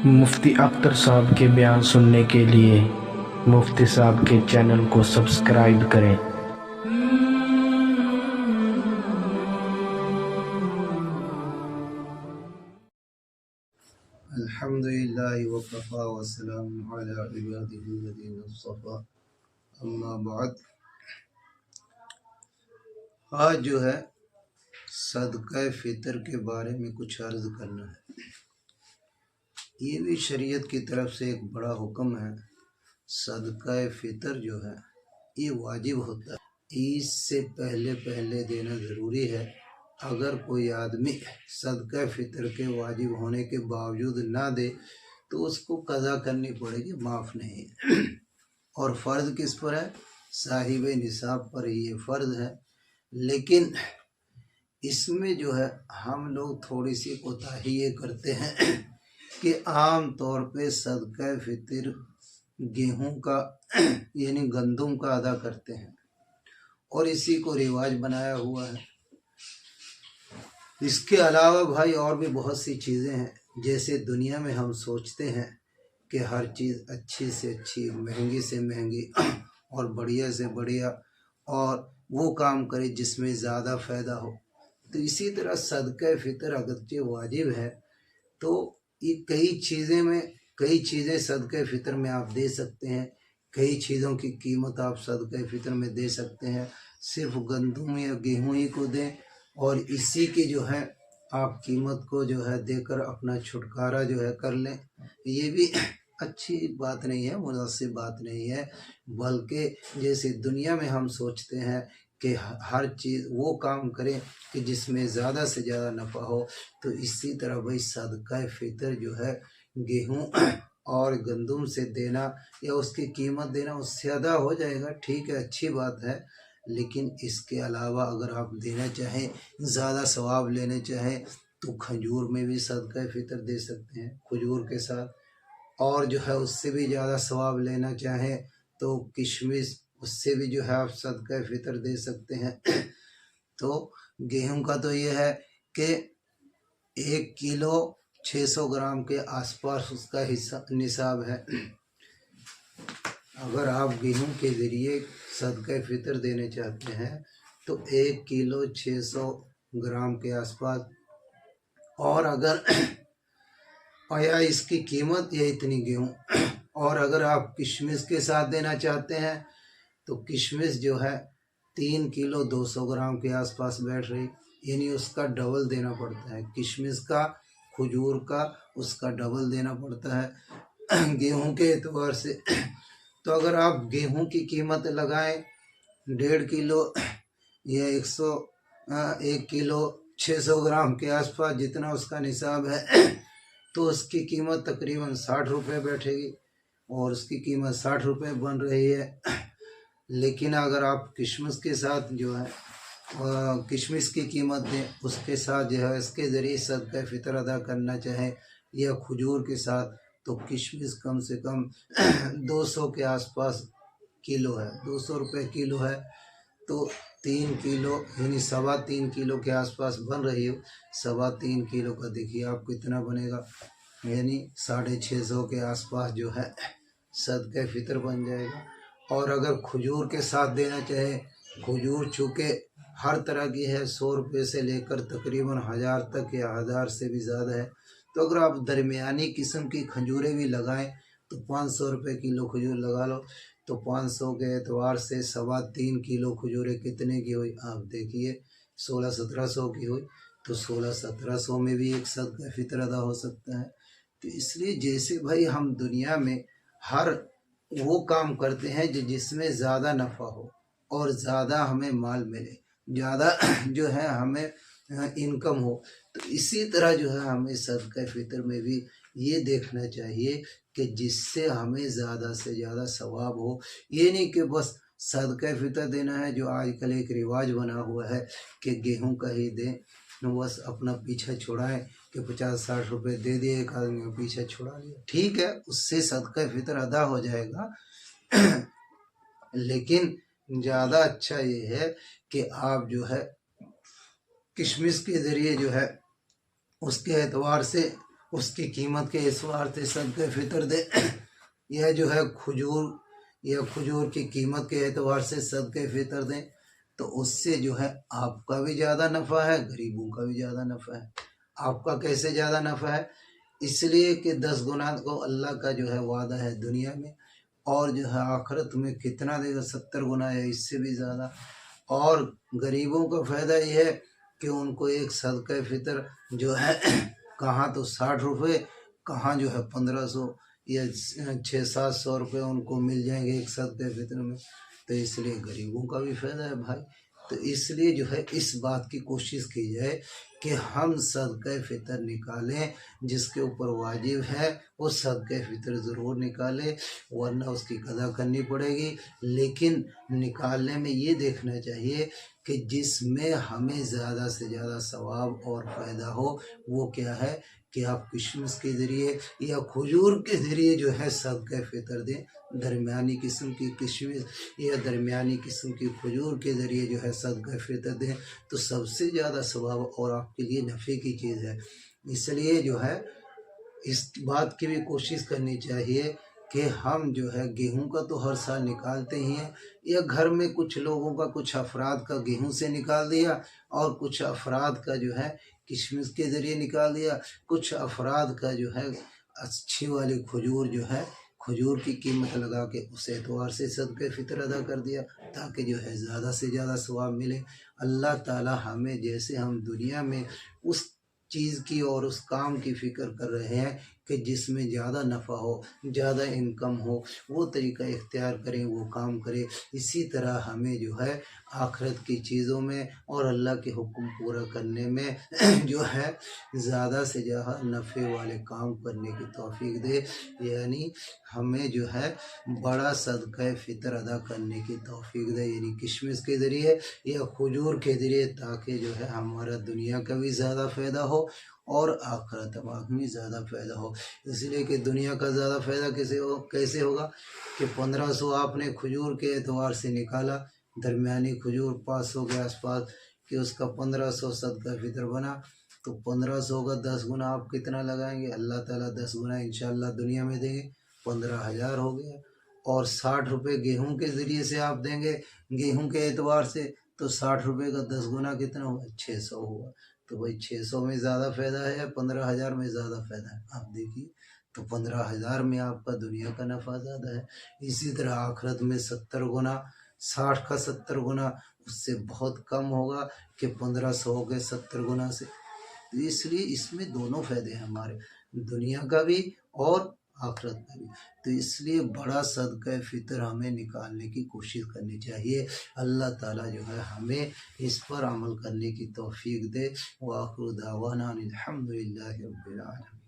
मुफ्ती अख्तर साहब के बयान सुनने के लिए मुफ्ती साहब के चैनल को सब्सक्राइब करें। अल्हम्दुलिल्लाहि वकफ़ा वस्सलामु अला इबादिहिल्लज़ीना इस्तफ़ा, अम्मा बाद। आज जो है सदक़ा फ़ितर के बारे में कुछ अर्ज़ करना है। ये भी शरीयत की तरफ से एक बड़ा हुक्म है। सदक़ा फ़ितर जो है ये वाजिब होता है, ईद से पहले पहले देना ज़रूरी है। अगर कोई आदमी सदक़ा फ़ितर के वाजिब होने के बावजूद ना दे तो उसको कज़ा करनी पड़ेगी, माफ़ नहीं। और फ़र्ज़ किस पर है? साहिब निसाब पर ही ये फ़र्ज़ है। लेकिन इसमें जो है हम लोग थोड़ी सी कोताही ये करते हैं कि आम तौर पे सदक़ा फ़ितर गेहूं का यानी गंदम का अदा करते हैं और इसी को रिवाज बनाया हुआ है। इसके अलावा भाई और भी बहुत सी चीज़ें हैं। जैसे दुनिया में हम सोचते हैं कि हर चीज़ अच्छी से अच्छी, महंगी से महंगी और बढ़िया से बढ़िया और वो काम करे जिसमें ज़्यादा फ़ायदा हो। तो इसी तरह सदक़ा फ़ितर अगरचे वाजिब है तो ये कई चीज़ें सदक़ा फ़ितर में आप दे सकते हैं। कई चीज़ों की कीमत आप सदक़ा फ़ितर में दे सकते हैं। सिर्फ गंदम या गेहूं ही को दें और इसी की जो है आप कीमत को जो है देकर अपना छुटकारा जो है कर लें, ये भी अच्छी बात नहीं है, मुनासिब बात नहीं है। बल्कि जैसे दुनिया में हम सोचते हैं कि हर चीज़ वो काम करें कि जिसमें ज़्यादा से ज़्यादा नफ़ा हो, तो इसी तरह भाई सदक़ा फ़ितर जो है गेहूं और गंदम से देना या उसकी कीमत देना उससे अदा हो जाएगा, ठीक है, अच्छी बात है। लेकिन इसके अलावा अगर आप देना चाहें, ज़्यादा सवाब लेने चाहें तो खजूर में भी सदक़ा फ़ितर दे सकते हैं, खजूर के साथ। और जो है उससे भी ज़्यादा सवाब लेना चाहें तो किशमिश, उससे भी जो है आप सदक़ा फ़ितर दे सकते हैं। तो गेहूं का तो ये है कि 1 किलो 600 ग्राम के आसपास उसका हिस्सा निसाब है। अगर आप गेहूं के ज़रिए सदक़ा फ़ितर देने चाहते हैं तो 1 किलो 600 ग्राम के आसपास, और अगर या इसकी कीमत या इतनी गेहूं। और अगर आप किशमिश के साथ देना चाहते हैं तो किशमिश जो है 3 किलो 200 ग्राम के आसपास बैठ रही, यानी उसका डबल देना पड़ता है। किशमिश का, खजूर का, उसका डबल देना पड़ता है गेहूं के एतबार से। तो अगर आप गेहूं की कीमत लगाएं 1.5 किलो या 1 किलो 600 ग्राम के आसपास जितना उसका निसाब है, तो उसकी कीमत तकरीबन 60 रुपये बैठेगी और उसकी कीमत 60 रुपये बन रही है। लेकिन अगर आप किशमिश के साथ जो है किशमिश की कीमत दें, उसके साथ जो है इसके ज़रिए सदक़ा फ़ितर अदा करना चाहें या खजूर के साथ, तो किशमिश कम से कम 200 के आसपास किलो है, 200 रुपये किलो है। तो 3 किलो यानी 3.25 किलो के आसपास बन रही हो। 3.25 किलो का देखिए आप कितना बनेगा, यानी 650 के आसपास जो है सदक़ा फ़ितर बन जाएगा। और अगर खजूर के साथ देना चाहे, खजूर चूँकि हर तरह की है, 100 रुपये से लेकर तकरीबन 1000 तक या 1000 से भी ज़्यादा है। तो अगर आप दरमियानी किस्म की खजूरें भी लगाएं तो 500 रुपये किलो खजूर लगा लो, तो 500 के एतबार से 3.25 किलो खजूरें कितने की हुई आप देखिए, 1600-1700 की हुई। तो 1600-1700 में भी एक सदक़ा फ़ितर अदा हो सकता है। तो इसलिए जैसे भाई हम दुनिया में हर वो काम करते हैं जिसमें ज़्यादा नफ़ा हो और ज़्यादा हमें माल मिले, ज़्यादा जो है हमें इनकम हो, तो इसी तरह जो है हमें सदक़ा फ़ितर में भी ये देखना चाहिए कि जिससे हमें ज़्यादा से ज़्यादा सवाब हो। ये नहीं कि बस सदक़ा फ़ितर देना है जो आजकल एक रिवाज बना हुआ है कि गेहूं का ही दें, बस अपना पीछा छुड़ाएं कि 50-60 रुपये दे दिए, एक आदमी को पीछा छुड़ा लिया, ठीक है, उससे सदक़ा फ़ितर अदा हो जाएगा। लेकिन ज़्यादा अच्छा ये है कि आप जो है किशमिश के ज़रिए जो है उसके एतबार से उसकी कीमत के एतबार से सदका फितर दे। यह जो है खजूर, यह खजूर की कीमत के एतबार से सदका फितर दें तो उससे जो है आपका भी ज़्यादा नफ़ा है, गरीबों का भी ज़्यादा नफ़ा है। आपका कैसे ज़्यादा नफ़ा है? इसलिए कि 10 गुना को अल्लाह का जो है वादा है दुनिया में, और जो है आखिरत में कितना देगा, 70 गुना या इससे भी ज़्यादा। और गरीबों का फ़ायदा ये है कि उनको एक सदका फितर जो है कहाँ तो 60 रुपये, कहाँ जो है 1500 या 600-700 रुपये उनको मिल जाएंगे एक सदका फितर में। तो इसलिए गरीबों का भी फ़ायदा है भाई। तो इसलिए जो है इस बात की कोशिश की जाए कि हम सदका फितर निकालें, जिसके ऊपर वाजिब है वो सदका फितर ज़रूर निकाले, वरना उसकी कदा करनी पड़ेगी। लेकिन निकालने में ये देखना चाहिए कि जिसमें हमें ज़्यादा से ज़्यादा सवाब और फ़ायदा हो, वो क्या है कि आप किशमिश के ज़रिए या खजूर के ज़रिए जो है सदका फितर दें। दरमियानी किस्म की किशमिश या दरमियानी किस्म की खजूर के ज़रिए जो है सदका फितर दें तो सबसे ज़्यादा सवाब और आपके लिए नफ़े की चीज़ है। इसलिए जो है इस बात की भी कोशिश करनी चाहिए कि हम जो है गेहूं का तो हर साल निकालते ही हैं, या घर में कुछ लोगों का, कुछ अफराद का गेहूं से निकाल दिया और कुछ अफराद का जो है किशमिश के ज़रिए निकाल दिया, कुछ अफराद का जो है अच्छी वाली खजूर जो है खजूर की कीमत लगा के उस एतवार से सदका फितर अदा कर दिया, ताकि जो है ज़्यादा से ज़्यादा सवाब मिले। अल्लाह ताला हमें, जैसे हम दुनिया में उस चीज़ की और उस काम की फ़िक्र कर रहे हैं कि जिसमें ज़्यादा नफ़ा हो, ज़्यादा इनकम हो, वो तरीका इख्तियार करें, वो काम करें। इसी तरह हमें जो है आखिरत की चीज़ों में और अल्लाह के हुक्म पूरा करने में जो है ज़्यादा से ज़्यादा नफ़े वाले काम करने की तौफीक दे, यानी हमें जो है बड़ा सदका फितर अदा करने की तौफीक दे, यानी किशमिश के ज़रिए या खजूर के ज़रिए, ताकि जो है हमारा दुनिया का भी ज़्यादा फ़ायदा हो और आखिरत में भी ज़्यादा फ़ायदा हो। इसलिए कि दुनिया का ज़्यादा फ़ायदा कैसे होगा कि 1500 आपने खजूर के एतवार से निकाला, दरमियानी खजूर 500 के आसपास, कि उसका 1500 सदका फितर बना, तो 1500 का 10 गुना आप कितना लगाएंगे? अल्लाह ताला 10 गुना इंशाअल्लाह दुनिया में देंगे, 15,000 हो गया। और 60 रुपये गेहूं के ज़रिए से आप देंगे, गेहूं के एतवार से, तो 60 रुपये का 10 गुना कितना हुआ? 600 हुआ। तो भाई 600 में ज़्यादा फ़ायदा है या 15,000 में ज़्यादा फ़ायदा है? आप देखिए, तो 15,000 में आपका दुनिया का नफ़ा ज़्यादा है। इसी तरह आखिरत में 70 गुना, 60 का 70 गुना उससे बहुत कम होगा कि 1500 के 70 गुना से। तो इसलिए इसमें दोनों फ़ायदे हैं हमारे, दुनिया का भी और आखिरत का भी। तो इसलिए बड़ा सदका फितर हमें निकालने की कोशिश करनी चाहिए। अल्लाह ताला जो है हमें इस पर अमल करने की तौफीक दे। व आखिर दावाना अनिल हम्दुलिल्लाहि रब्बिल आलमीन।